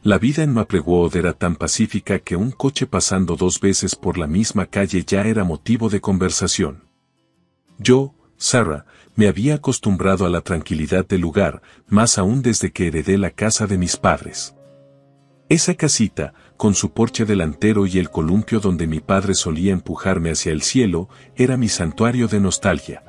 La vida en Maplewood era tan pacífica que un coche pasando 2 veces por la misma calle ya era motivo de conversación. Yo, Sarah, me había acostumbrado a la tranquilidad del lugar, más aún desde que heredé la casa de mis padres. Esa casita, con su porche delantero y el columpio donde mi padre solía empujarme hacia el cielo, era mi santuario de nostalgia.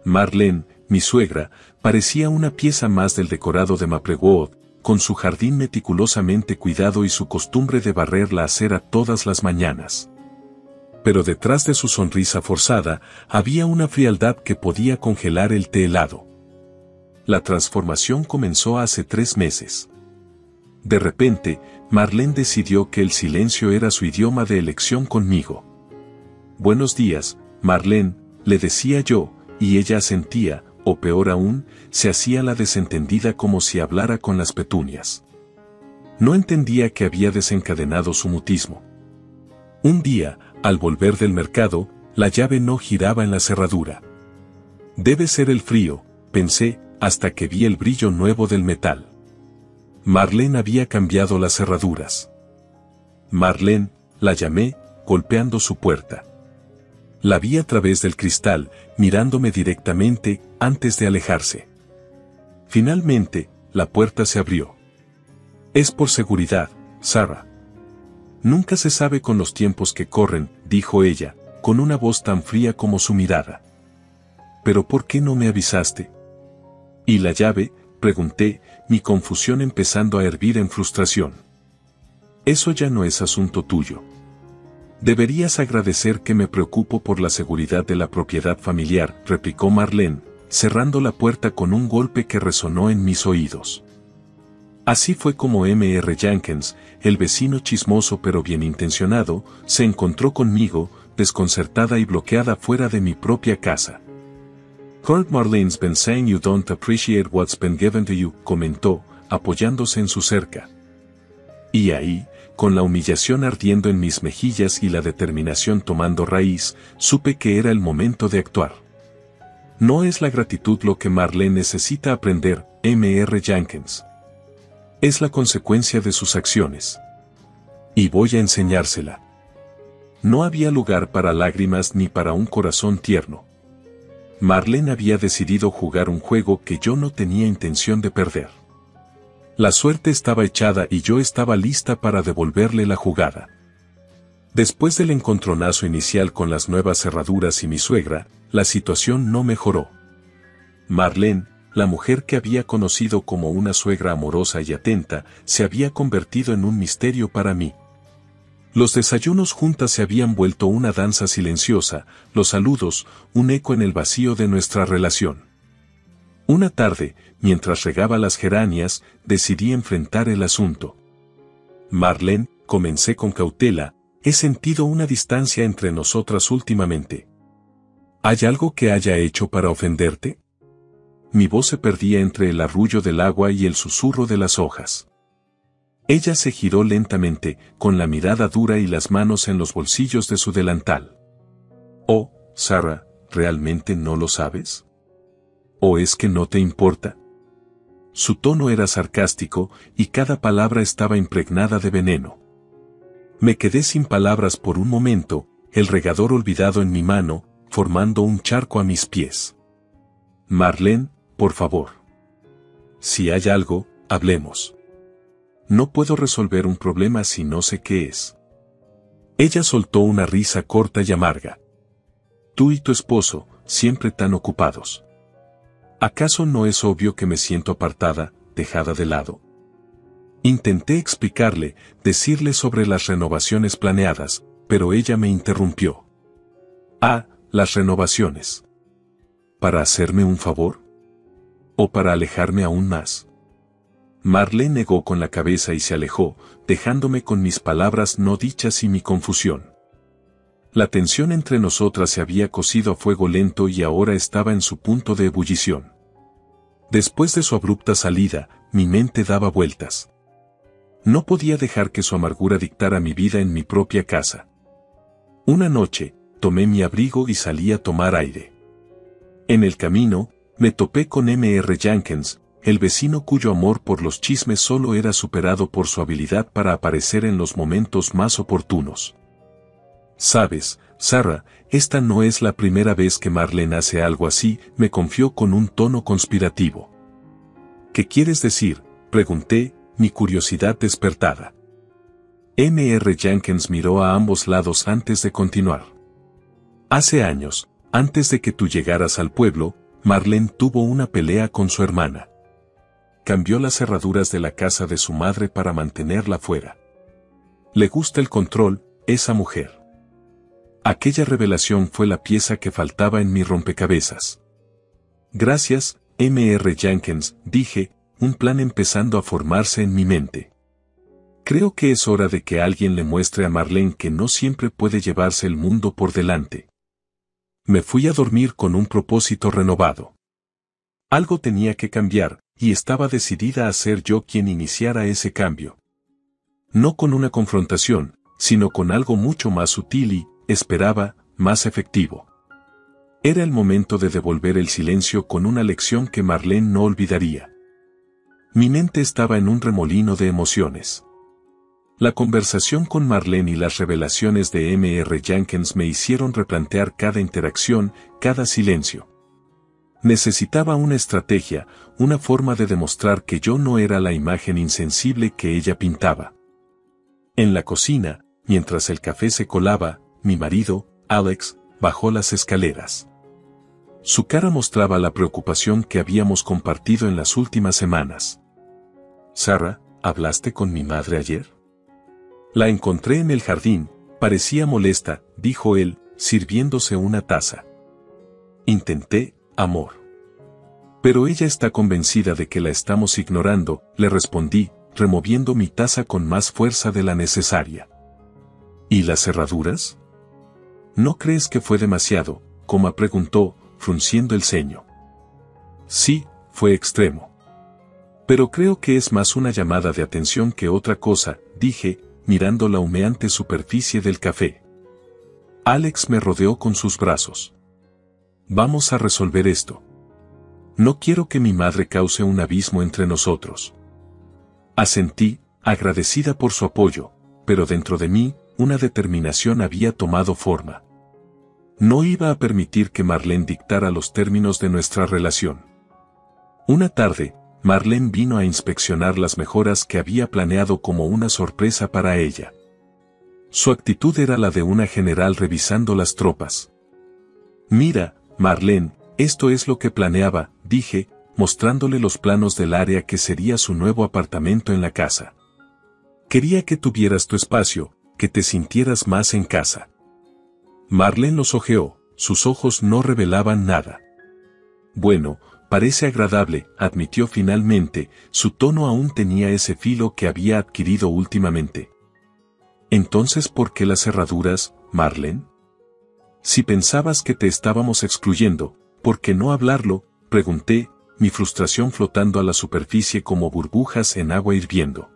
Marlene, mi suegra, parecía una pieza más del decorado de Maplewood, con su jardín meticulosamente cuidado y su costumbre de barrer la acera todas las mañanas. Pero detrás de su sonrisa forzada, había una frialdad que podía congelar el té helado. La transformación comenzó hace 3 meses. De repente, Marlene decidió que el silencio era su idioma de elección conmigo. «Buenos días, Marlene», le decía yo, y ella asentía, o peor aún, se hacía la desentendida como si hablara con las petunias. No entendía que había desencadenado su mutismo. Un día, al volver del mercado, la llave no giraba en la cerradura. «Debe ser el frío», pensé, hasta que vi el brillo nuevo del metal. Marlene había cambiado las cerraduras. «Marlene», la llamé, golpeando su puerta. La vi a través del cristal, mirándome directamente, antes de alejarse. Finalmente, la puerta se abrió. «Es por seguridad, Sarah. Nunca se sabe con los tiempos que corren», dijo ella, con una voz tan fría como su mirada. «¿Pero por qué no me avisaste?» «¿Y la llave?», pregunté, mi confusión empezando a hervir en frustración. «Eso ya no es asunto tuyo. Deberías agradecer que me preocupo por la seguridad de la propiedad familiar», replicó Marlene, cerrando la puerta con un golpe que resonó en mis oídos. Así fue como M.R. Jenkins, el vecino chismoso pero bien intencionado, se encontró conmigo, desconcertada y bloqueada fuera de mi propia casa. «Heard Marlene's been saying you don't appreciate what's been given to you», comentó, apoyándose en su cerca. Y ahí, con la humillación ardiendo en mis mejillas y la determinación tomando raíz, supe que era el momento de actuar. No es la gratitud lo que Marlene necesita aprender, M.R. Jenkins. Es la consecuencia de sus acciones. Y voy a enseñársela. No había lugar para lágrimas ni para un corazón tierno. Marlene había decidido jugar un juego que yo no tenía intención de perder. La suerte estaba echada y yo estaba lista para devolverle la jugada. Después del encontronazo inicial con las nuevas cerraduras y mi suegra, la situación no mejoró. Marlene, la mujer que había conocido como una suegra amorosa y atenta, se había convertido en un misterio para mí. Los desayunos juntas se habían vuelto una danza silenciosa, los saludos, un eco en el vacío de nuestra relación. Una tarde, mientras regaba las geranias, decidí enfrentar el asunto. «Marlene», comencé con cautela, «he sentido una distancia entre nosotras últimamente. ¿Hay algo que haya hecho para ofenderte?» Mi voz se perdía entre el arrullo del agua y el susurro de las hojas. Ella se giró lentamente, con la mirada dura y las manos en los bolsillos de su delantal. «Oh, Sarah, ¿realmente no lo sabes? ¿O es que no te importa?» Su tono era sarcástico, y cada palabra estaba impregnada de veneno. Me quedé sin palabras por un momento, el regador olvidado en mi mano, formando un charco a mis pies. «Marlene, por favor. Si hay algo, hablemos. No puedo resolver un problema si no sé qué es». Ella soltó una risa corta y amarga. «Tú y tu esposo, siempre tan ocupados. ¿Acaso no es obvio que me siento apartada, dejada de lado?» Intenté explicarle, decirle sobre las renovaciones planeadas, pero ella me interrumpió. «Ah, las renovaciones. ¿Para hacerme un favor? ¿O para alejarme aún más?» Marlene negó con la cabeza y se alejó, dejándome con mis palabras no dichas y mi confusión. La tensión entre nosotras se había cocido a fuego lento y ahora estaba en su punto de ebullición. Después de su abrupta salida, mi mente daba vueltas. No podía dejar que su amargura dictara mi vida en mi propia casa. Una noche, tomé mi abrigo y salí a tomar aire. En el camino, me topé con M.R. Jenkins, el vecino cuyo amor por los chismes solo era superado por su habilidad para aparecer en los momentos más oportunos. Sabes, Sarah, esta no es la primera vez que Marlene hace algo así, me confió con un tono conspirativo. ¿Qué quieres decir?, pregunté, mi curiosidad despertada. M.R. Jenkins miró a ambos lados antes de continuar. Hace años, antes de que tú llegaras al pueblo, Marlene tuvo una pelea con su hermana. Cambió las cerraduras de la casa de su madre para mantenerla fuera. Le gusta el control, esa mujer. Aquella revelación fue la pieza que faltaba en mi rompecabezas. Gracias, M.R. Jenkins, dije, un plan empezando a formarse en mi mente. Creo que es hora de que alguien le muestre a Marlene que no siempre puede llevarse el mundo por delante. Me fui a dormir con un propósito renovado. Algo tenía que cambiar, y estaba decidida a ser yo quien iniciara ese cambio. No con una confrontación, sino con algo mucho más sutil y, esperaba, más efectivo. Era el momento de devolver el silencio con una lección que Marlene no olvidaría. Mi mente estaba en un remolino de emociones. La conversación con Marlene y las revelaciones de M.R. Jenkins me hicieron replantear cada interacción, cada silencio. Necesitaba una estrategia, una forma de demostrar que yo no era la imagen insensible que ella pintaba. En la cocina, mientras el café se colaba, mi marido, Alex, bajó las escaleras. Su cara mostraba la preocupación que habíamos compartido en las últimas semanas. «Sarah, ¿hablaste con mi madre ayer?» La encontré en el jardín, parecía molesta, dijo él, sirviéndose una taza. Intenté, amor. Pero ella está convencida de que la estamos ignorando, le respondí, removiendo mi taza con más fuerza de la necesaria. ¿Y las cerraduras? ¿No crees que fue demasiado?, Coma preguntó, frunciendo el ceño. Sí, fue extremo. Pero creo que es más una llamada de atención que otra cosa, dije, mirando la humeante superficie del café. Alex me rodeó con sus brazos. Vamos a resolver esto. No quiero que mi madre cause un abismo entre nosotros. Asentí, agradecida por su apoyo, pero dentro de mí, una determinación había tomado forma. No iba a permitir que Marlene dictara los términos de nuestra relación. Una tarde, Marlene vino a inspeccionar las mejoras que había planeado como una sorpresa para ella. Su actitud era la de una general revisando las tropas. Mira, Marlene, esto es lo que planeaba, dije, mostrándole los planos del área que sería su nuevo apartamento en la casa. Quería que tuvieras tu espacio, que te sintieras más en casa. Marlene los ojeó, sus ojos no revelaban nada. Bueno, parece agradable, admitió finalmente, su tono aún tenía ese filo que había adquirido últimamente. Entonces, ¿por qué las cerraduras, Marlene? Si pensabas que te estábamos excluyendo, ¿por qué no hablarlo?, pregunté, mi frustración flotando a la superficie como burbujas en agua hirviendo.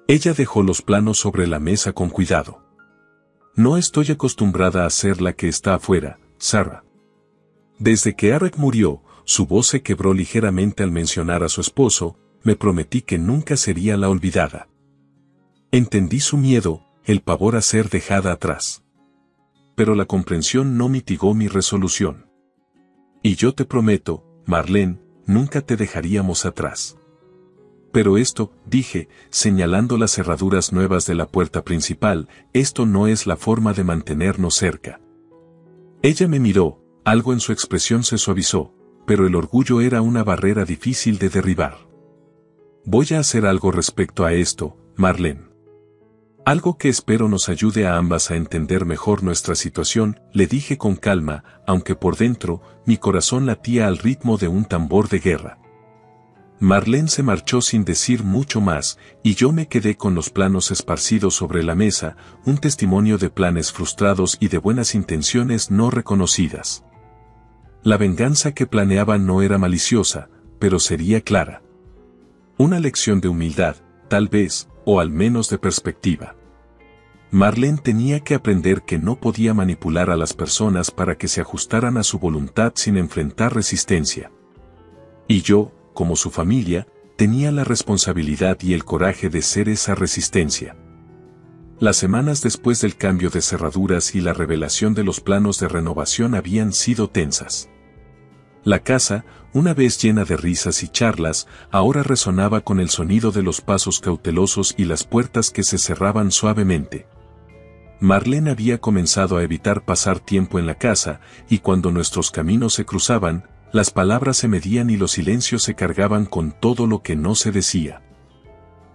Ella dejó los planos sobre la mesa con cuidado. No estoy acostumbrada a ser la que está afuera, Sarah. Desde que Eric murió, su voz se quebró ligeramente al mencionar a su esposo, me prometí que nunca sería la olvidada. Entendí su miedo, el pavor a ser dejada atrás. Pero la comprensión no mitigó mi resolución. Y yo te prometo, Marlene, nunca te dejaríamos atrás. Pero esto, dije, señalando las cerraduras nuevas de la puerta principal, esto no es la forma de mantenernos cerca. Ella me miró, algo en su expresión se suavizó, pero el orgullo era una barrera difícil de derribar. Voy a hacer algo respecto a esto, Marlene. Algo que espero nos ayude a ambas a entender mejor nuestra situación, le dije con calma, aunque por dentro, mi corazón latía al ritmo de un tambor de guerra. Marlene se marchó sin decir mucho más, y yo me quedé con los planos esparcidos sobre la mesa, un testimonio de planes frustrados y de buenas intenciones no reconocidas. La venganza que planeaba no era maliciosa, pero sería clara. Una lección de humildad, tal vez, o al menos de perspectiva. Marlene tenía que aprender que no podía manipular a las personas para que se ajustaran a su voluntad sin enfrentar resistencia. Y yo, como su familia, tenía la responsabilidad y el coraje de ser esa resistencia. Las semanas después del cambio de cerraduras y la revelación de los planos de renovación habían sido tensas. La casa, una vez llena de risas y charlas, ahora resonaba con el sonido de los pasos cautelosos y las puertas que se cerraban suavemente. Marlene había comenzado a evitar pasar tiempo en la casa, y cuando nuestros caminos se cruzaban, las palabras se medían y los silencios se cargaban con todo lo que no se decía.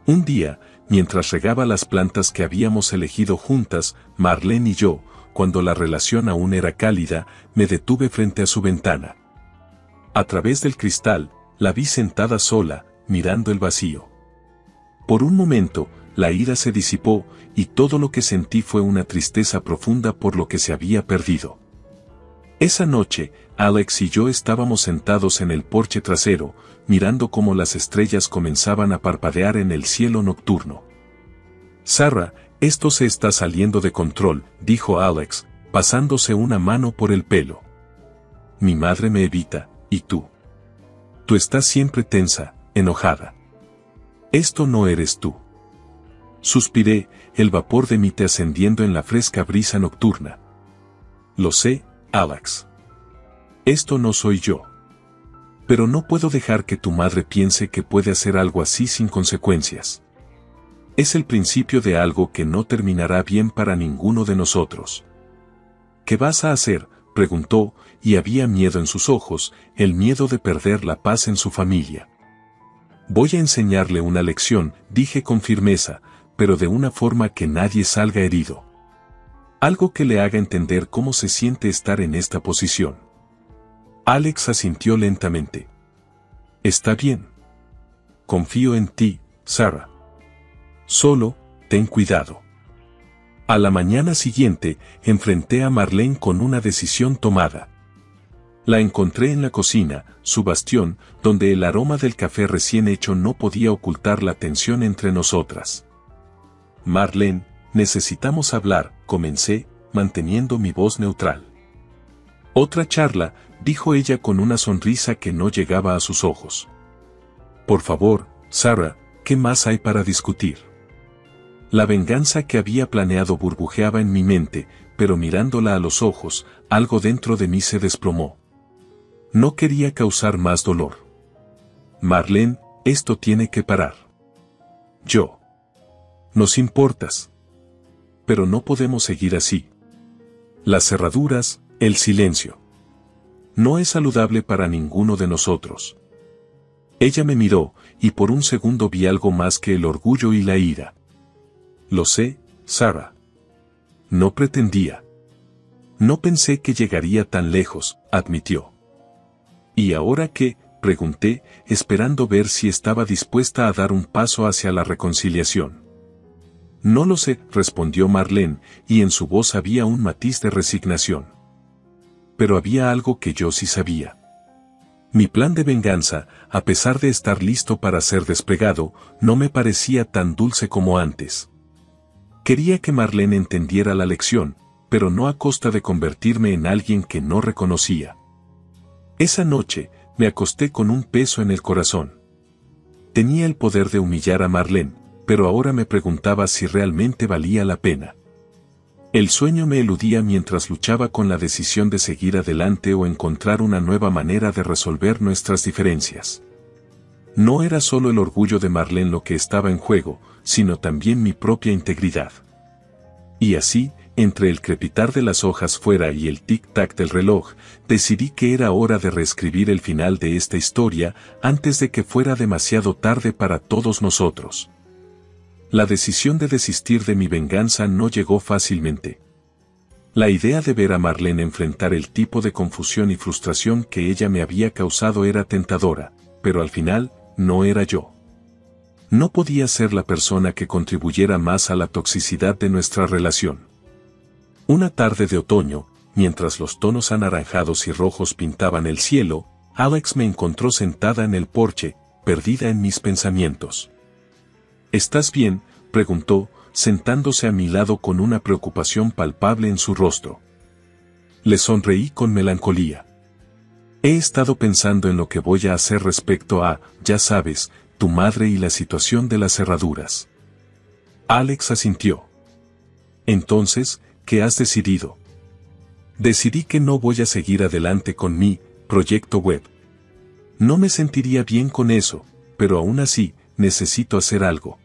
Un día, mientras regaba las plantas que habíamos elegido juntas, Marlene y yo, cuando la relación aún era cálida, me detuve frente a su ventana. A través del cristal, la vi sentada sola, mirando el vacío. Por un momento, la ira se disipó, y todo lo que sentí fue una tristeza profunda por lo que se había perdido. Esa noche, Alex y yo estábamos sentados en el porche trasero, mirando cómo las estrellas comenzaban a parpadear en el cielo nocturno. «Sarah, esto se está saliendo de control», dijo Alex, pasándose una mano por el pelo. «Mi madre me evita, ¿y tú? Tú estás siempre tensa, enojada. Esto no eres tú». Suspiré, el vapor de mi té ascendiendo en la fresca brisa nocturna. «Lo sé, Alex. Esto no soy yo. Pero no puedo dejar que tu madre piense que puede hacer algo así sin consecuencias. Es el principio de algo que no terminará bien para ninguno de nosotros». «¿Qué vas a hacer?», preguntó, y había miedo en sus ojos, el miedo de perder la paz en su familia. «Voy a enseñarle una lección», dije con firmeza, pero de una forma que nadie salga herido. Algo que le haga entender cómo se siente estar en esta posición. Alex asintió lentamente. «Está bien. Confío en ti, Sarah. Solo, ten cuidado». A la mañana siguiente, enfrenté a Marlene con una decisión tomada. La encontré en la cocina, su bastión, donde el aroma del café recién hecho no podía ocultar la tensión entre nosotras. «Marlene, necesitamos hablar», comencé, manteniendo mi voz neutral. «Otra charla», dijo ella con una sonrisa que no llegaba a sus ojos. «Por favor, Sarah, ¿qué más hay para discutir?». La venganza que había planeado burbujeaba en mi mente, pero mirándola a los ojos, algo dentro de mí se desplomó. No quería causar más dolor. «Marlene, esto tiene que parar. Yo. Nos importas. Pero no podemos seguir así. Las cerraduras, el silencio. No es saludable para ninguno de nosotros». Ella me miró, y por un segundo vi algo más que el orgullo y la ira. «Lo sé, Sarah. No pretendía. No pensé que llegaría tan lejos», admitió. «¿Y ahora qué?», pregunté, esperando ver si estaba dispuesta a dar un paso hacia la reconciliación. «No lo sé», respondió Marlene, y en su voz había un matiz de resignación. Pero había algo que yo sí sabía. Mi plan de venganza, a pesar de estar listo para ser desplegado, no me parecía tan dulce como antes. Quería que Marlene entendiera la lección, pero no a costa de convertirme en alguien que no reconocía. Esa noche, me acosté con un peso en el corazón. Tenía el poder de humillar a Marlene, pero ahora me preguntaba si realmente valía la pena. El sueño me eludía mientras luchaba con la decisión de seguir adelante o encontrar una nueva manera de resolver nuestras diferencias. No era solo el orgullo de Marlene lo que estaba en juego, sino también mi propia integridad. Y así, entre el crepitar de las hojas fuera y el tic-tac del reloj, decidí que era hora de reescribir el final de esta historia antes de que fuera demasiado tarde para todos nosotros. La decisión de desistir de mi venganza no llegó fácilmente. La idea de ver a Marlene enfrentar el tipo de confusión y frustración que ella me había causado era tentadora, pero al final, no era yo. No podía ser la persona que contribuyera más a la toxicidad de nuestra relación. Una tarde de otoño, mientras los tonos anaranjados y rojos pintaban el cielo, Alex me encontró sentada en el porche, perdida en mis pensamientos. «¿Estás bien?», preguntó, sentándose a mi lado con una preocupación palpable en su rostro. Le sonreí con melancolía. He estado pensando en lo que voy a hacer respecto a, ya sabes, tu madre y la situación de las cerraduras. Alex asintió. Entonces, ¿qué has decidido? Decidí que no voy a seguir adelante con mi proyecto web. No me sentiría bien con eso, pero aún así, necesito hacer algo.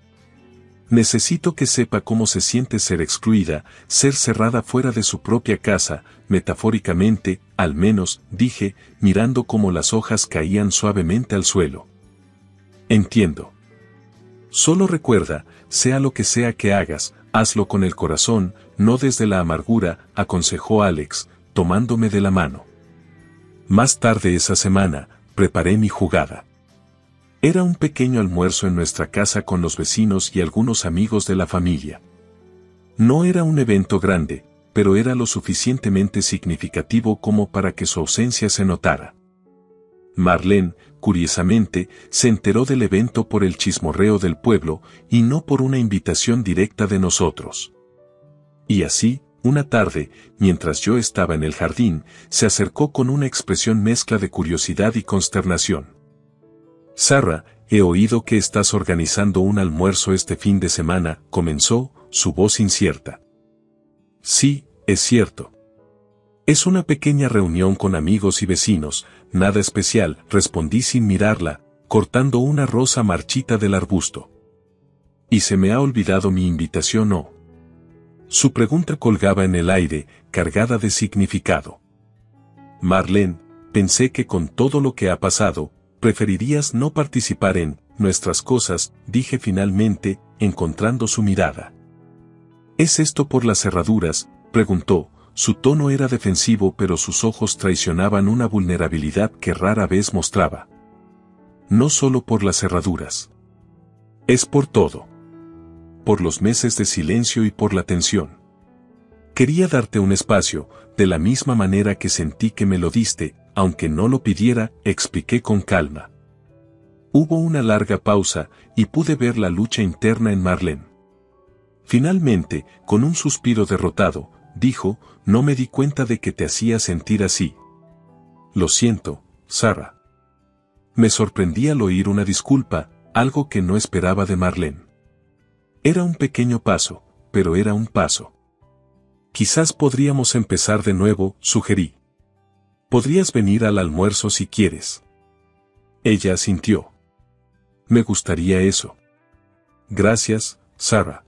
Necesito que sepa cómo se siente ser excluida, ser cerrada fuera de su propia casa, metafóricamente, al menos, dije, mirando cómo las hojas caían suavemente al suelo. Entiendo. Solo recuerda, sea lo que sea que hagas, hazlo con el corazón, no desde la amargura, aconsejó Alex, tomándome de la mano. Más tarde esa semana, preparé mi jugada. Era un pequeño almuerzo en nuestra casa con los vecinos y algunos amigos de la familia. No era un evento grande, pero era lo suficientemente significativo como para que su ausencia se notara. Marlene, curiosamente, se enteró del evento por el chismorreo del pueblo y no por una invitación directa de nosotros. Y así, una tarde, mientras yo estaba en el jardín, se acercó con una expresión mezcla de curiosidad y consternación. Sarah, he oído que estás organizando un almuerzo este fin de semana, comenzó, su voz incierta. Sí, es cierto. Es una pequeña reunión con amigos y vecinos, nada especial, respondí sin mirarla, cortando una rosa marchita del arbusto. ¿Y se me ha olvidado mi invitación o? Su pregunta colgaba en el aire, cargada de significado. Marlene, pensé que con todo lo que ha pasado, preferirías no participar en nuestras cosas, dije finalmente, encontrando su mirada. ¿Es esto por las cerraduras?, preguntó. Su tono era defensivo pero sus ojos traicionaban una vulnerabilidad que rara vez mostraba. No solo por las cerraduras. Es por todo. Por los meses de silencio y por la tensión. Quería darte un espacio, de la misma manera que sentí que me lo diste, aunque no lo pidiera, expliqué con calma. Hubo una larga pausa, y pude ver la lucha interna en Marlene. Finalmente, con un suspiro derrotado, dijo, no me di cuenta de que te hacía sentir así. Lo siento, Sarah. Me sorprendí al oír una disculpa, algo que no esperaba de Marlene. Era un pequeño paso, pero era un paso. Quizás podríamos empezar de nuevo, sugerí. Podrías venir al almuerzo si quieres. Ella asintió. Me gustaría eso. Gracias, Sarah.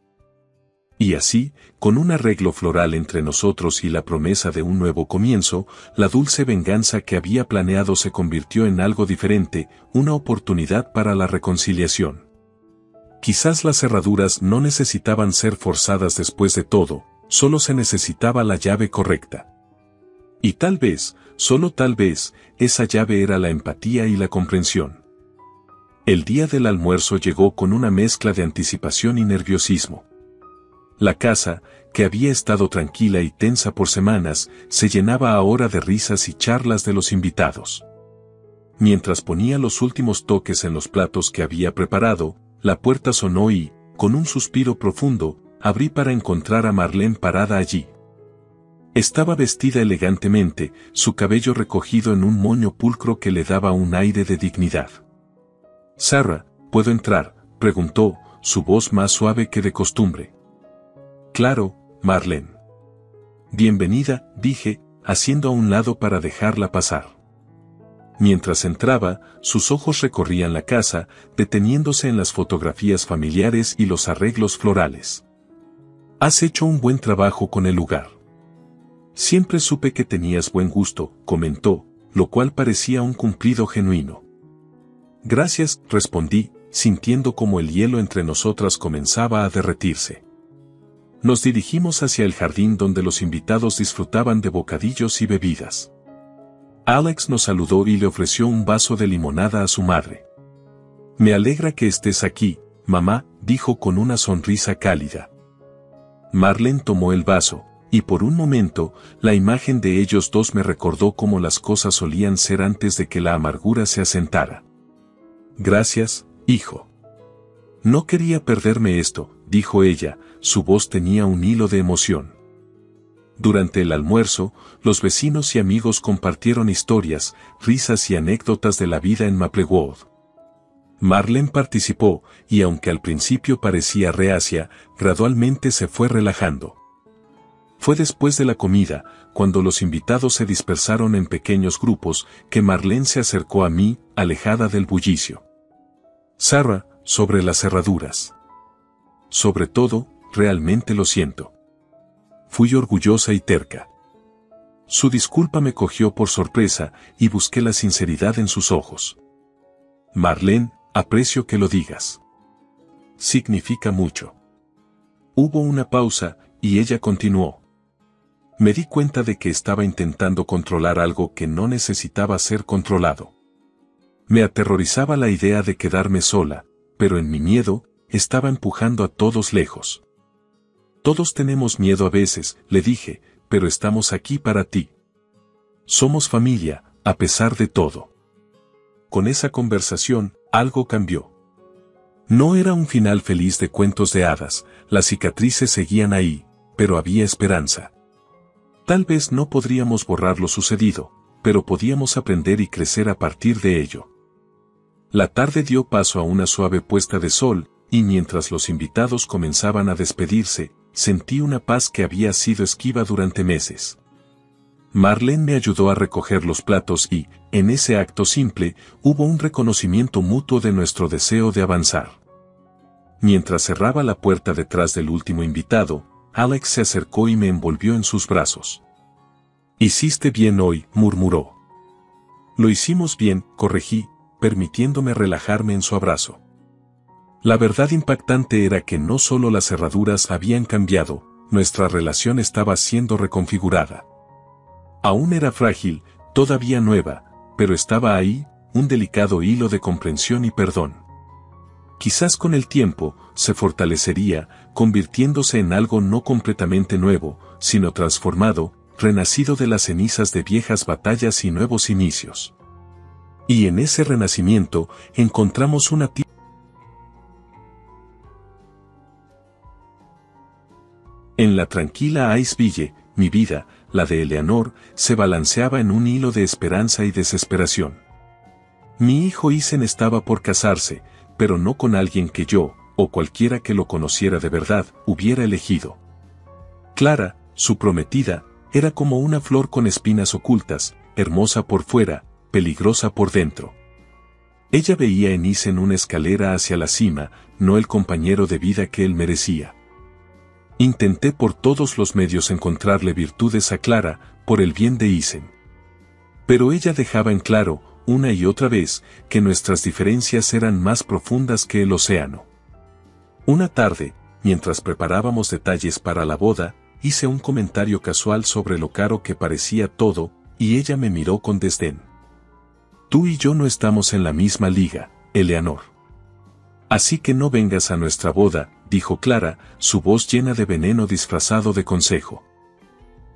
Y así, con un arreglo floral entre nosotros y la promesa de un nuevo comienzo, la dulce venganza que había planeado se convirtió en algo diferente, una oportunidad para la reconciliación. Quizás las cerraduras no necesitaban ser forzadas después de todo, solo se necesitaba la llave correcta. Y tal vez, solo tal vez, esa llave era la empatía y la comprensión. El día del almuerzo llegó con una mezcla de anticipación y nerviosismo. La casa, que había estado tranquila y tensa por semanas, se llenaba ahora de risas y charlas de los invitados. Mientras ponía los últimos toques en los platos que había preparado, la puerta sonó y, con un suspiro profundo, abrí para encontrar a Marlene parada allí. Estaba vestida elegantemente, su cabello recogido en un moño pulcro que le daba un aire de dignidad. «Sarah, ¿puedo entrar?», preguntó, su voz más suave que de costumbre. «Claro, Marlene». «Bienvenida», dije, haciendo a un lado para dejarla pasar. Mientras entraba, sus ojos recorrían la casa, deteniéndose en las fotografías familiares y los arreglos florales. «Has hecho un buen trabajo con el lugar». «Siempre supe que tenías buen gusto», comentó, lo cual parecía un cumplido genuino. «Gracias», respondí, sintiendo como el hielo entre nosotras comenzaba a derretirse. Nos dirigimos hacia el jardín donde los invitados disfrutaban de bocadillos y bebidas. Alex nos saludó y le ofreció un vaso de limonada a su madre. «Me alegra que estés aquí, mamá», dijo con una sonrisa cálida. Marlene tomó el vaso, y por un momento, la imagen de ellos dos me recordó cómo las cosas solían ser antes de que la amargura se asentara. «Gracias, hijo». «No quería perderme esto», dijo ella, su voz tenía un hilo de emoción. Durante el almuerzo, los vecinos y amigos compartieron historias, risas y anécdotas de la vida en Maplewood. Marlene participó, y aunque al principio parecía reacia, gradualmente se fue relajando. Fue después de la comida, cuando los invitados se dispersaron en pequeños grupos, que Marlene se acercó a mí, alejada del bullicio. Sarah, sobre las cerraduras. Sobre todo, realmente lo siento. Fui orgullosa y terca. Su disculpa me cogió por sorpresa y busqué la sinceridad en sus ojos. Marlene, aprecio que lo digas. Significa mucho. Hubo una pausa, y ella continuó. Me di cuenta de que estaba intentando controlar algo que no necesitaba ser controlado. Me aterrorizaba la idea de quedarme sola, pero en mi miedo, estaba empujando a todos lejos. Todos tenemos miedo a veces, le dije, pero estamos aquí para ti. Somos familia, a pesar de todo. Con esa conversación, algo cambió. No era un final feliz de cuentos de hadas, las cicatrices seguían ahí, pero había esperanza. Tal vez no podríamos borrar lo sucedido, pero podíamos aprender y crecer a partir de ello. La tarde dio paso a una suave puesta de sol, y mientras los invitados comenzaban a despedirse, sentí una paz que había sido esquiva durante meses. Marlene me ayudó a recoger los platos y, en ese acto simple, hubo un reconocimiento mutuo de nuestro deseo de avanzar. Mientras cerraba la puerta detrás del último invitado, Alex se acercó y me envolvió en sus brazos. «Hiciste bien hoy», murmuró. «Lo hicimos bien», corregí, permitiéndome relajarme en su abrazo. La verdad impactante era que no solo las cerraduras habían cambiado, nuestra relación estaba siendo reconfigurada. Aún era frágil, todavía nueva, pero estaba ahí, un delicado hilo de comprensión y perdón. Quizás con el tiempo, se fortalecería, convirtiéndose en algo no completamente nuevo, sino transformado, renacido de las cenizas de viejas batallas y nuevos inicios. Y en ese renacimiento, encontramos una tierra. En la tranquila Iceville, mi vida, la de Eleanor, se balanceaba en un hilo de esperanza y desesperación. Mi hijo Ethan estaba por casarse, pero no con alguien que yo, o cualquiera que lo conociera de verdad, hubiera elegido. Clara, su prometida, era como una flor con espinas ocultas, hermosa por fuera, peligrosa por dentro. Ella veía en Ethan una escalera hacia la cima, no el compañero de vida que él merecía. Intenté por todos los medios encontrarle virtudes a Clara, por el bien de Ethan. Pero ella dejaba en claro, una y otra vez, que nuestras diferencias eran más profundas que el océano. Una tarde, mientras preparábamos detalles para la boda, hice un comentario casual sobre lo caro que parecía todo, y ella me miró con desdén. «Tú y yo no estamos en la misma liga, Eleanor. Así que no vengas a nuestra boda», dijo Clara, su voz llena de veneno disfrazado de consejo.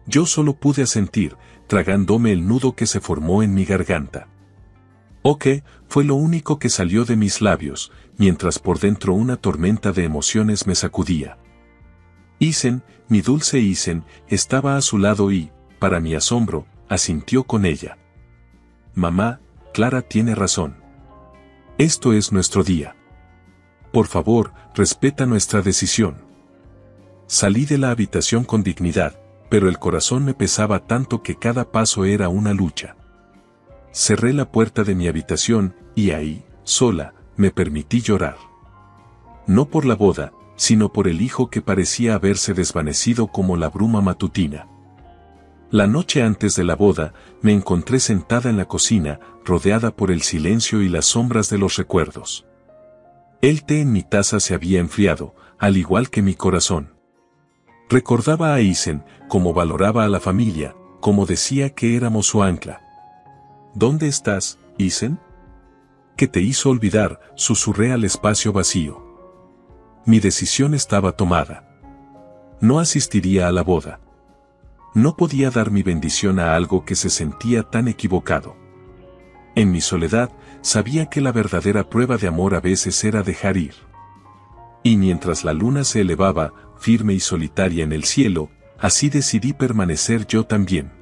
Yo solo pude asentir, tragándome el nudo que se formó en mi garganta. «Ok», fue lo único que salió de mis labios, mientras por dentro una tormenta de emociones me sacudía. Ethan, mi dulce Ethan, estaba a su lado y, para mi asombro, asintió con ella. «Mamá, Clara tiene razón. Esto es nuestro día. Por favor, respeta nuestra decisión». Salí de la habitación con dignidad, pero el corazón me pesaba tanto que cada paso era una lucha. Cerré la puerta de mi habitación, y ahí, sola, me permití llorar. No por la boda, sino por el hijo que parecía haberse desvanecido como la bruma matutina. La noche antes de la boda, me encontré sentada en la cocina, rodeada por el silencio y las sombras de los recuerdos. El té en mi taza se había enfriado, al igual que mi corazón. Recordaba a Ethan, cómo valoraba a la familia, cómo decía que éramos su ancla. «¿Dónde estás, Ethan?». «¿Qué te hizo olvidar?», susurré al espacio vacío. Mi decisión estaba tomada. No asistiría a la boda. No podía dar mi bendición a algo que se sentía tan equivocado. En mi soledad, sabía que la verdadera prueba de amor a veces era dejar ir. Y mientras la luna se elevaba, firme y solitaria en el cielo, así decidí permanecer yo también.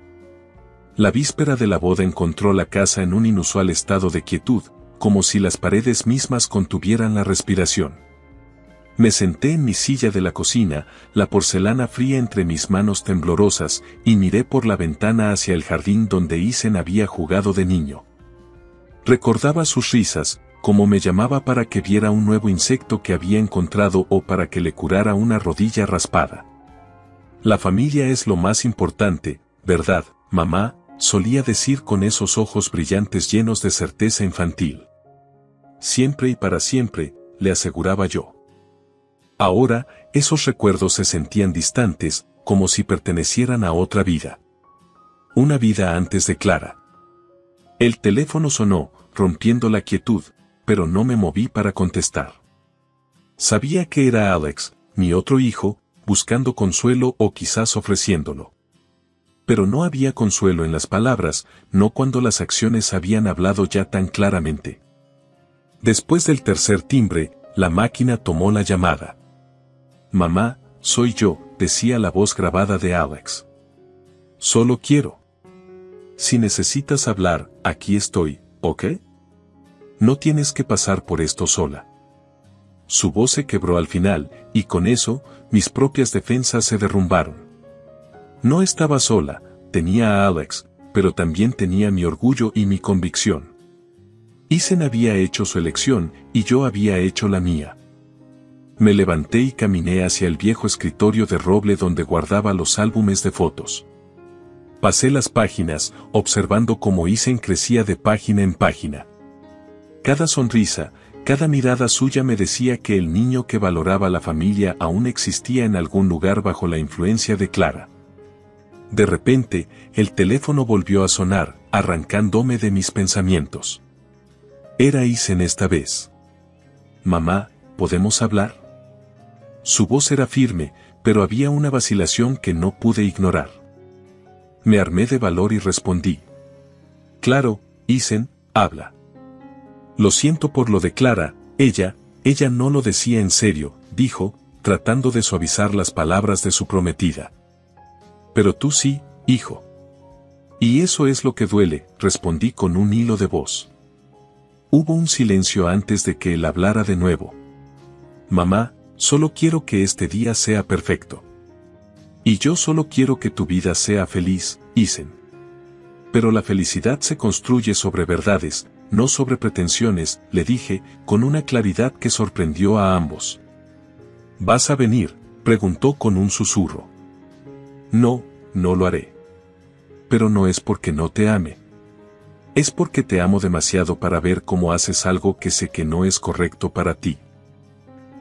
La víspera de la boda encontró la casa en un inusual estado de quietud, como si las paredes mismas contuvieran la respiración. Me senté en mi silla de la cocina, la porcelana fría entre mis manos temblorosas, y miré por la ventana hacia el jardín donde Isen había jugado de niño. Recordaba sus risas, como me llamaba para que viera un nuevo insecto que había encontrado o para que le curara una rodilla raspada. La familia es lo más importante, ¿verdad, mamá?, solía decir con esos ojos brillantes llenos de certeza infantil. Siempre y para siempre, le aseguraba yo. Ahora, esos recuerdos se sentían distantes, como si pertenecieran a otra vida. Una vida antes de Clara. El teléfono sonó, rompiendo la quietud, pero no me moví para contestar. Sabía que era Alex, mi otro hijo, buscando consuelo o quizás ofreciéndolo. Pero no había consuelo en las palabras, no cuando las acciones habían hablado ya tan claramente. Después del tercer timbre, la máquina tomó la llamada. Mamá, soy yo, decía la voz grabada de Alex. Solo quiero. Si necesitas hablar, aquí estoy, ¿ok? No tienes que pasar por esto sola. Su voz se quebró al final, y con eso, mis propias defensas se derrumbaron. No estaba sola, tenía a Alex, pero también tenía mi orgullo y mi convicción. Isen había hecho su elección, y yo había hecho la mía. Me levanté y caminé hacia el viejo escritorio de roble donde guardaba los álbumes de fotos. Pasé las páginas, observando cómo Isen crecía de página en página. Cada sonrisa, cada mirada suya me decía que el niño que valoraba la familia aún existía en algún lugar bajo la influencia de Clara. De repente, el teléfono volvió a sonar, arrancándome de mis pensamientos. Era Isen esta vez. Mamá, ¿podemos hablar? Su voz era firme, pero había una vacilación que no pude ignorar. Me armé de valor y respondí. Claro, Isen, habla. Lo siento por lo de Clara, ella no lo decía en serio, dijo, tratando de suavizar las palabras de su prometida. Pero tú sí, hijo. Y eso es lo que duele, respondí con un hilo de voz. Hubo un silencio antes de que él hablara de nuevo. Mamá, solo quiero que este día sea perfecto. Y yo solo quiero que tu vida sea feliz, Isen. Pero la felicidad se construye sobre verdades, no sobre pretensiones, le dije, con una claridad que sorprendió a ambos. ¿Vas a venir?, preguntó con un susurro. No, no lo haré. Pero no es porque no te ame. Es porque te amo demasiado para ver cómo haces algo que sé que no es correcto para ti.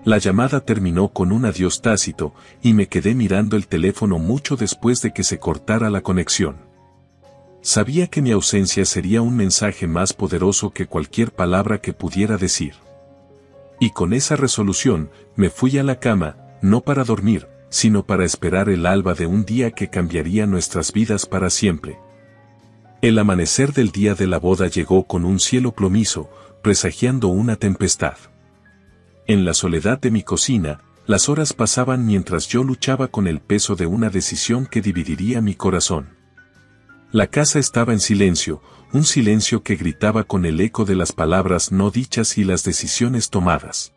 La llamada terminó con un adiós tácito, y me quedé mirando el teléfono mucho después de que se cortara la conexión. Sabía que mi ausencia sería un mensaje más poderoso que cualquier palabra que pudiera decir. Y con esa resolución, me fui a la cama, no para dormir, sino para esperar el alba de un día que cambiaría nuestras vidas para siempre. El amanecer del día de la boda llegó con un cielo plomizo, presagiando una tempestad. En la soledad de mi cocina, las horas pasaban mientras yo luchaba con el peso de una decisión que dividiría mi corazón. La casa estaba en silencio, un silencio que gritaba con el eco de las palabras no dichas y las decisiones tomadas.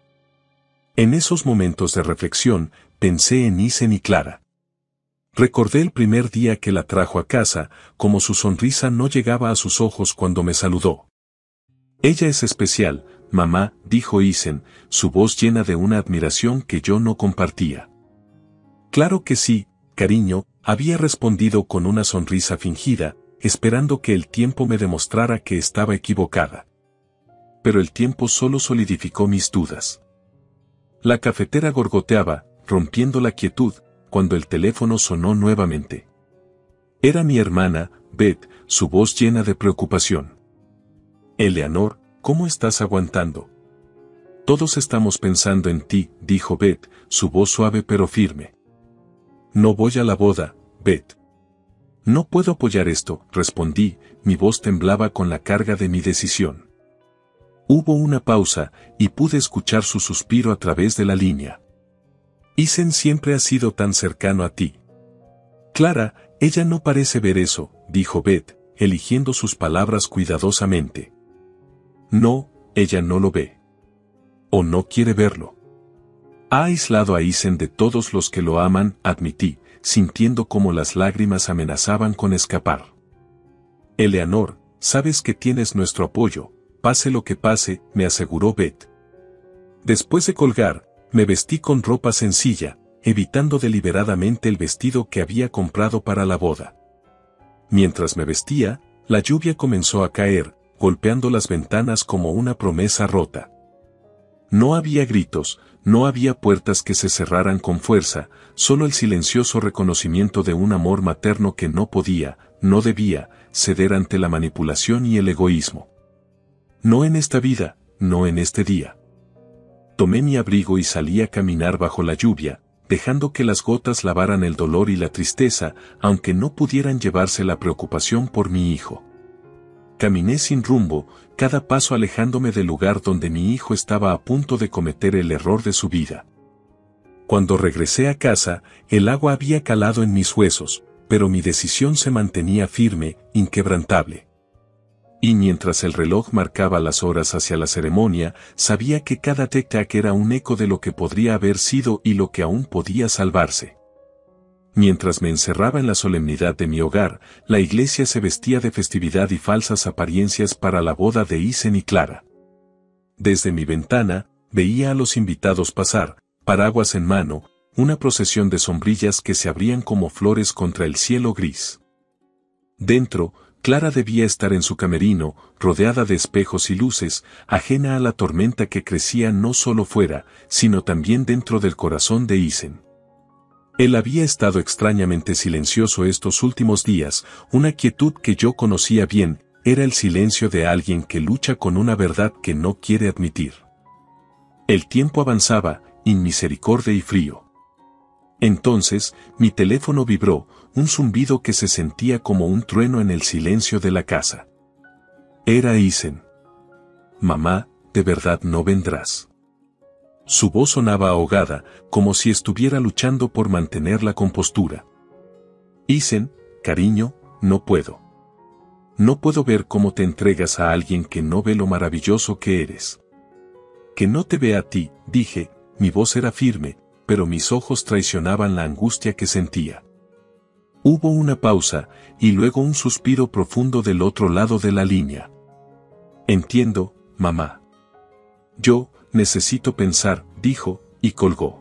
En esos momentos de reflexión, pensé en Isen y Clara. Recordé el primer día que la trajo a casa, como su sonrisa no llegaba a sus ojos cuando me saludó. Ella es especial, mamá, dijo Isen, su voz llena de una admiración que yo no compartía. Claro que sí, cariño, había respondido con una sonrisa fingida, esperando que el tiempo me demostrara que estaba equivocada. Pero el tiempo solo solidificó mis dudas. La cafetera gorgoteaba, rompiendo la quietud, cuando el teléfono sonó nuevamente. Era mi hermana, Beth, su voz llena de preocupación. Eleanor, ¿cómo estás aguantando? Todos estamos pensando en ti, dijo Beth, su voz suave pero firme. No voy a la boda, Beth. No puedo apoyar esto, respondí, mi voz temblaba con la carga de mi decisión. Hubo una pausa, y pude escuchar su suspiro a través de la línea. Isen siempre ha sido tan cercano a ti. Clara, ella no parece ver eso, dijo Beth, eligiendo sus palabras cuidadosamente. No, ella no lo ve. O no quiere verlo. Ha aislado a Isen de todos los que lo aman, admití, sintiendo como las lágrimas amenazaban con escapar. Eleanor, sabes que tienes nuestro apoyo, pase lo que pase, me aseguró Beth. Después de colgar, me vestí con ropa sencilla, evitando deliberadamente el vestido que había comprado para la boda. Mientras me vestía, la lluvia comenzó a caer, golpeando las ventanas como una promesa rota. No había gritos, no había puertas que se cerraran con fuerza, solo el silencioso reconocimiento de un amor materno que no podía, no debía, ceder ante la manipulación y el egoísmo. No en esta vida, no en este día. Tomé mi abrigo y salí a caminar bajo la lluvia, dejando que las gotas lavaran el dolor y la tristeza, aunque no pudieran llevarse la preocupación por mi hijo. Caminé sin rumbo, cada paso alejándome del lugar donde mi hijo estaba a punto de cometer el error de su vida. Cuando regresé a casa, el agua había calado en mis huesos, pero mi decisión se mantenía firme, inquebrantable. Y mientras el reloj marcaba las horas hacia la ceremonia, sabía que cada tic-tac era un eco de lo que podría haber sido y lo que aún podía salvarse. Mientras me encerraba en la solemnidad de mi hogar, la iglesia se vestía de festividad y falsas apariencias para la boda de Isen y Clara. Desde mi ventana, veía a los invitados pasar, paraguas en mano, una procesión de sombrillas que se abrían como flores contra el cielo gris. Dentro, Clara debía estar en su camerino, rodeada de espejos y luces, ajena a la tormenta que crecía no solo fuera, sino también dentro del corazón de Isen. Él había estado extrañamente silencioso estos últimos días, una quietud que yo conocía bien, era el silencio de alguien que lucha con una verdad que no quiere admitir. El tiempo avanzaba, inmisericordia y frío. Entonces, mi teléfono vibró, un zumbido que se sentía como un trueno en el silencio de la casa. Era Isen. Mamá, ¿de verdad no vendrás? Su voz sonaba ahogada, como si estuviera luchando por mantener la compostura. Isen, cariño, no puedo. No puedo ver cómo te entregas a alguien que no ve lo maravilloso que eres. Que no te ve a ti, dije, mi voz era firme, pero mis ojos traicionaban la angustia que sentía. Hubo una pausa, y luego un suspiro profundo del otro lado de la línea. Entiendo, mamá. Yo, necesito pensar, dijo, y colgó.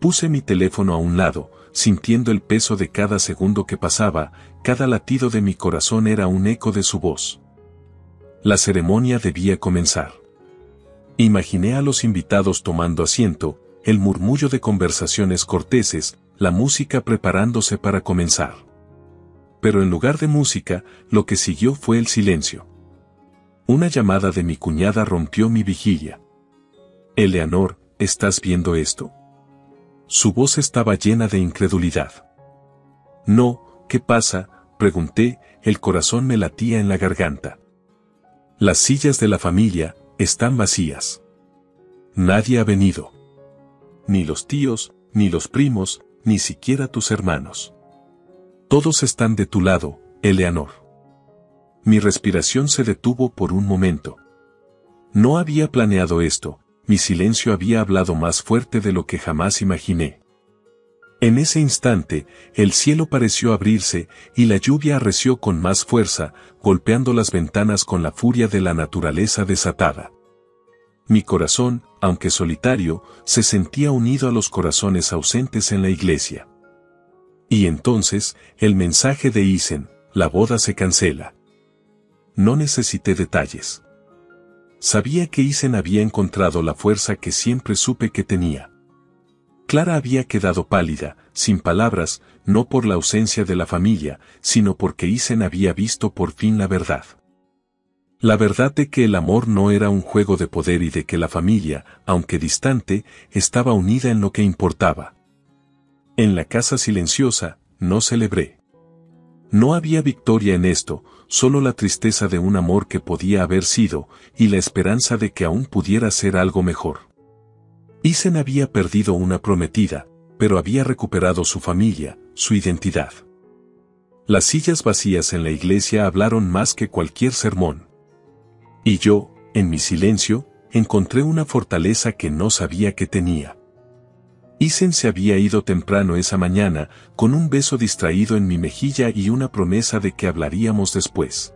Puse mi teléfono a un lado, sintiendo el peso de cada segundo que pasaba, cada latido de mi corazón era un eco de su voz. La ceremonia debía comenzar. Imaginé a los invitados tomando asiento, el murmullo de conversaciones corteses, la música preparándose para comenzar. Pero en lugar de música, lo que siguió fue el silencio. Una llamada de mi cuñada rompió mi vigilia. Eleanor, ¿estás viendo esto? Su voz estaba llena de incredulidad. No, ¿qué pasa?, pregunté, el corazón me latía en la garganta. Las sillas de la familia están vacías. Nadie ha venido. Ni los tíos, ni los primos, ni siquiera tus hermanos. Todos están de tu lado, Eleanor. Mi respiración se detuvo por un momento. No había planeado esto, mi silencio había hablado más fuerte de lo que jamás imaginé. En ese instante, el cielo pareció abrirse, y la lluvia arreció con más fuerza, golpeando las ventanas con la furia de la naturaleza desatada. Mi corazón, aunque solitario, se sentía unido a los corazones ausentes en la iglesia. Y entonces, el mensaje de Isen, la boda se cancela. No necesité detalles. Sabía que Isen había encontrado la fuerza que siempre supe que tenía. Clara había quedado pálida, sin palabras, no por la ausencia de la familia, sino porque Isen había visto por fin la verdad. La verdad de que el amor no era un juego de poder y de que la familia, aunque distante, estaba unida en lo que importaba. En la casa silenciosa, no celebré. No había victoria en esto, solo la tristeza de un amor que podía haber sido, y la esperanza de que aún pudiera ser algo mejor. Isen había perdido una prometida, pero había recuperado su familia, su identidad. Las sillas vacías en la iglesia hablaron más que cualquier sermón. Y yo, en mi silencio, encontré una fortaleza que no sabía que tenía. Isen se había ido temprano esa mañana, con un beso distraído en mi mejilla y una promesa de que hablaríamos después.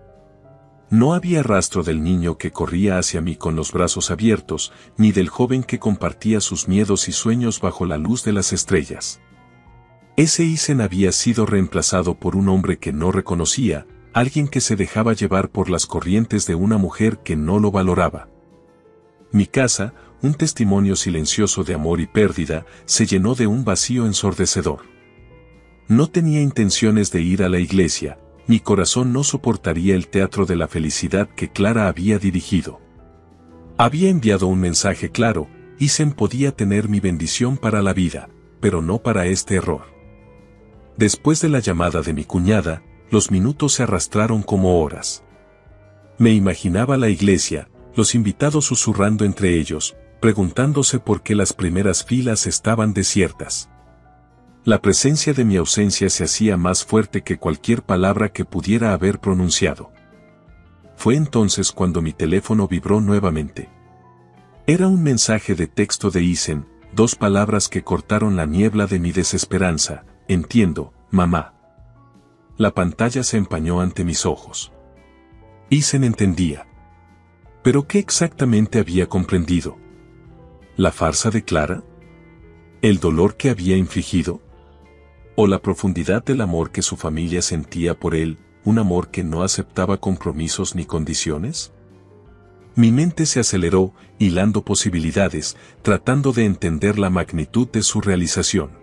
No había rastro del niño que corría hacia mí con los brazos abiertos, ni del joven que compartía sus miedos y sueños bajo la luz de las estrellas. Ese Isen había sido reemplazado por un hombre que no reconocía, alguien que se dejaba llevar por las corrientes de una mujer que no lo valoraba. Mi casa, un testimonio silencioso de amor y pérdida, se llenó de un vacío ensordecedor. No tenía intenciones de ir a la iglesia, mi corazón no soportaría el teatro de la felicidad que Clara había dirigido. Había enviado un mensaje claro, Isen podía tener mi bendición para la vida, pero no para este error. Después de la llamada de mi cuñada, los minutos se arrastraron como horas. Me imaginaba la iglesia, los invitados susurrando entre ellos, preguntándose por qué las primeras filas estaban desiertas. La presencia de mi ausencia se hacía más fuerte que cualquier palabra que pudiera haber pronunciado. Fue entonces cuando mi teléfono vibró nuevamente. Era un mensaje de texto de Isen, 2 palabras que cortaron la niebla de mi desesperanza: entiendo, mamá. La pantalla se empañó ante mis ojos. Isen entendía. ¿Pero qué exactamente había comprendido? ¿La farsa de Clara? ¿El dolor que había infligido? ¿O la profundidad del amor que su familia sentía por él, un amor que no aceptaba compromisos ni condiciones? Mi mente se aceleró, hilando posibilidades, tratando de entender la magnitud de su realización.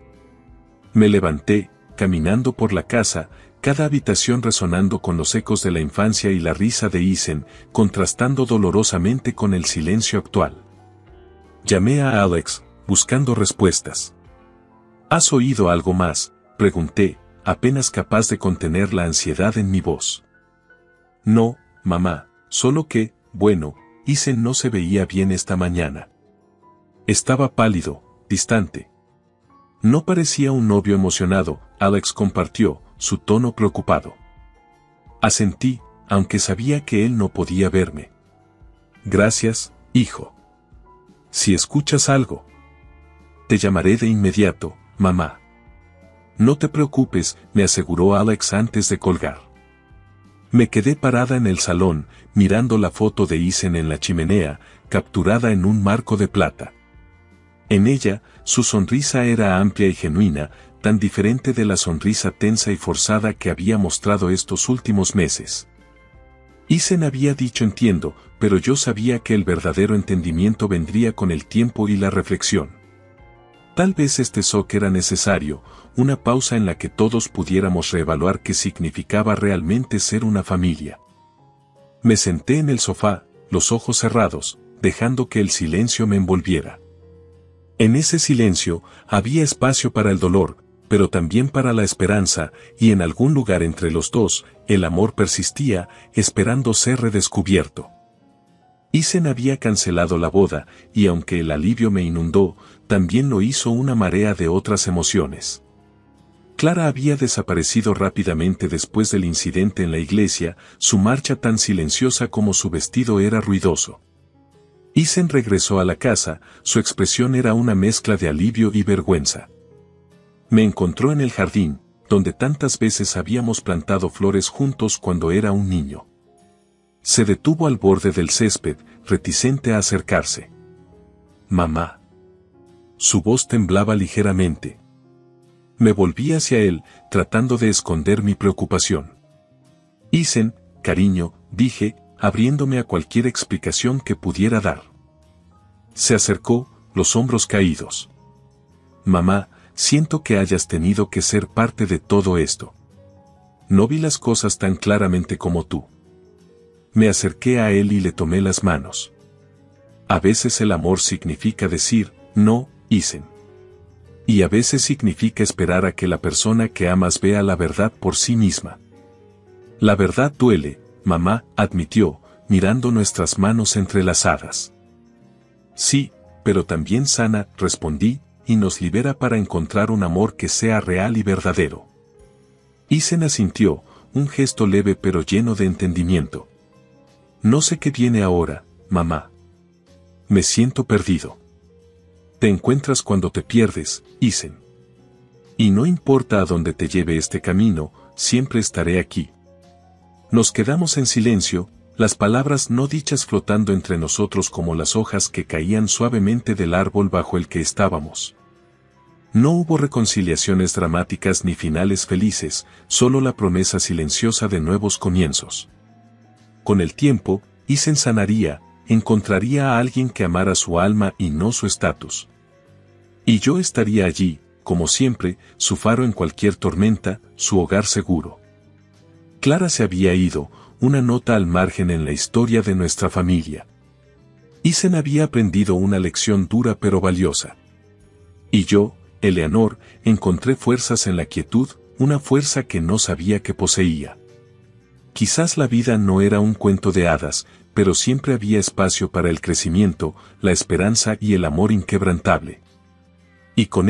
Me levanté, caminando por la casa, cada habitación resonando con los ecos de la infancia y la risa de Isen, contrastando dolorosamente con el silencio actual. Llamé a Alex, buscando respuestas. ¿Has oído algo más?, pregunté, apenas capaz de contener la ansiedad en mi voz. No, mamá, solo que, bueno, Isen no se veía bien esta mañana. Estaba pálido, distante. No parecía un novio emocionado, Alex compartió, su tono preocupado. Asentí, aunque sabía que él no podía verme. Gracias, hijo. Si escuchas algo, te llamaré de inmediato, mamá. No te preocupes, me aseguró Alex antes de colgar. Me quedé parada en el salón, mirando la foto de Isen en la chimenea, capturada en un marco de plata. En ella, su sonrisa era amplia y genuina, tan diferente de la sonrisa tensa y forzada que había mostrado estos últimos meses. Isen había dicho entiendo, pero yo sabía que el verdadero entendimiento vendría con el tiempo y la reflexión. Tal vez este shock era necesario, una pausa en la que todos pudiéramos reevaluar qué significaba realmente ser una familia. Me senté en el sofá, los ojos cerrados, dejando que el silencio me envolviera. En ese silencio, había espacio para el dolor, pero también para la esperanza, y en algún lugar entre los dos, el amor persistía, esperando ser redescubierto. Isen había cancelado la boda, y aunque el alivio me inundó, también lo hizo una marea de otras emociones. Clara había desaparecido rápidamente después del incidente en la iglesia, su marcha tan silenciosa como su vestido era ruidoso. Isen regresó a la casa, su expresión era una mezcla de alivio y vergüenza. Me encontró en el jardín, donde tantas veces habíamos plantado flores juntos cuando era un niño. Se detuvo al borde del césped, reticente a acercarse. Mamá. Su voz temblaba ligeramente. Me volví hacia él, tratando de esconder mi preocupación. Isen, cariño, dije, abriéndome a cualquier explicación que pudiera dar. Se acercó, los hombros caídos. Mamá, siento que hayas tenido que ser parte de todo esto. No vi las cosas tan claramente como tú. Me acerqué a él y le tomé las manos. A veces el amor significa decir, no, Isen. Y a veces significa esperar a que la persona que amas vea la verdad por sí misma. La verdad duele, mamá, admitió, mirando nuestras manos entrelazadas. Sí, pero también sana, respondí, y nos libera para encontrar un amor que sea real y verdadero. Isen asintió, un gesto leve pero lleno de entendimiento. No sé qué viene ahora, mamá. Me siento perdido. Te encuentras cuando te pierdes, Isen. Y no importa a dónde te lleve este camino, siempre estaré aquí. Nos quedamos en silencio, las palabras no dichas flotando entre nosotros como las hojas que caían suavemente del árbol bajo el que estábamos. No hubo reconciliaciones dramáticas ni finales felices, solo la promesa silenciosa de nuevos comienzos. Con el tiempo, Isen sanaría, encontraría a alguien que amara su alma y no su estatus. Y yo estaría allí, como siempre, su faro en cualquier tormenta, su hogar seguro. Clara se había ido, una nota al margen en la historia de nuestra familia. Isen había aprendido una lección dura pero valiosa. Y yo, Eleanor, encontré fuerzas en la quietud, una fuerza que no sabía que poseía. Quizás la vida no era un cuento de hadas, pero siempre había espacio para el crecimiento, la esperanza y el amor inquebrantable. Y con